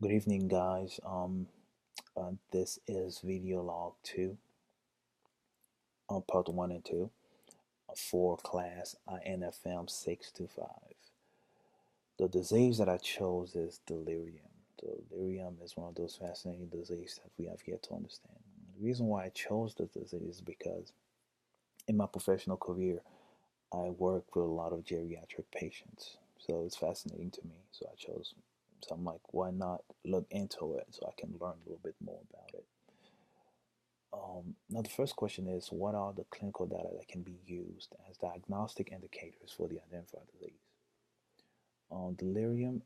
Good evening, guys. This is video log 2, part 1 and 2 for class INFM 625. The disease that I chose is delirium. Delirium is one of those fascinating diseases that we have yet to understand. The reason why I chose the disease is because in my professional career, I work with a lot of geriatric patients. So it's fascinating to me. So I chose, so I'm like, why not look into it so I can learn a little bit more about it? Now, the first question is, what are the clinical data that can be used as diagnostic indicators for the identified disease? Delirium,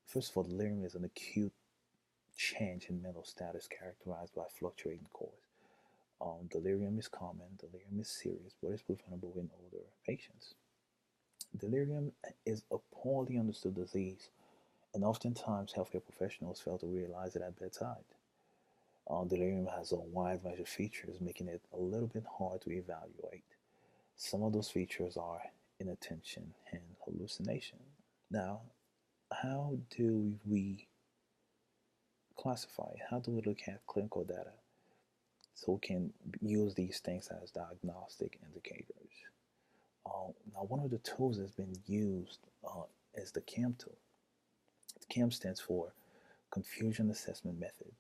first of all, delirium is an acute change in mental status characterized by fluctuating course. Delirium is common, delirium is serious, but it's preventable in older patients. Delirium is a poorly understood disease, and oftentimes healthcare professionals fail to realize it at bedside. Delirium has a wide range of features, making it a little bit hard to evaluate. Some of those features are inattention and hallucination. Now, how do we classify? How do we look at clinical data so we can use these things as diagnostic indicators? Now, one of the tools that's been used is the CAM tool. The CAM stands for Confusion Assessment Method.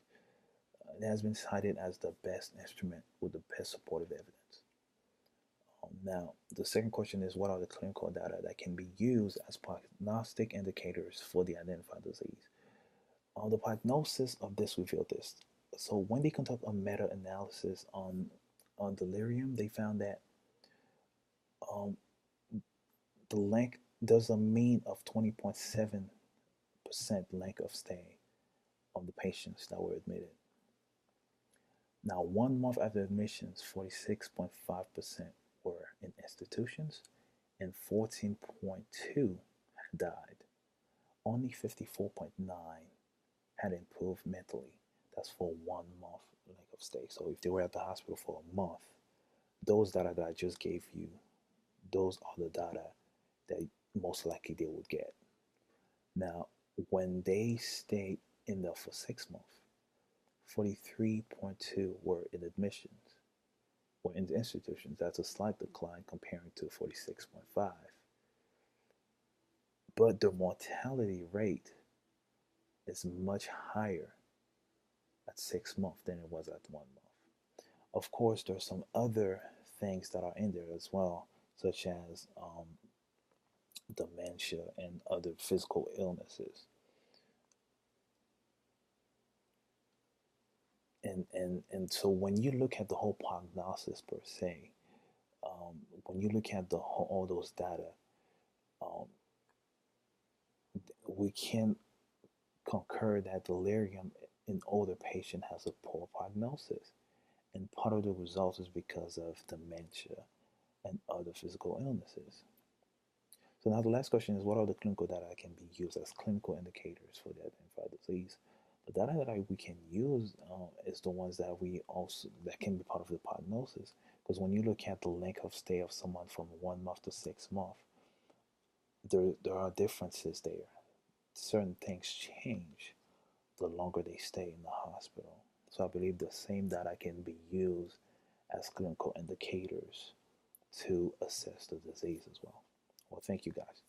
It has been cited as the best instrument with the best supportive evidence. Now, the second question is, what are the clinical data that can be used as prognostic indicators for the identified disease? The prognosis of this revealed this. So when they conduct a meta-analysis on delirium, they found that um, the length there's a mean of 20.7% length of stay of the patients that were admitted. Now, 1 month after admissions, 46.5% were in institutions and 14.2 had died. Only 54.9 had improved mentally. That's for 1 month length of stay. So if they were at the hospital for a month, those data that I just gave you, those are the data that most likely they would get. Now, when they stayed in there for 6 months, 43.2 were in admissions or in the institutions. That's a slight decline comparing to 46.5. But the mortality rate is much higher at 6 months than it was at 1 month. Of course, there's some other things that are in there as well, such as dementia and other physical illnesses. And so when you look at the whole prognosis per se, when you look at all those data, um, we can concur that delirium in older patient has a poor prognosis. And part of the result is because of dementia and other physical illnesses. So now the last question is, what are the clinical data that can be used as clinical indicators for the identified disease? The data that we can use is the ones that that can be part of the prognosis. Because when you look at the length of stay of someone from 1 month to 6 months, there are differences there. Certain things change the longer they stay in the hospital. So I believe the same data can be used as clinical indicators to assess the disease as well. Well, thank you guys.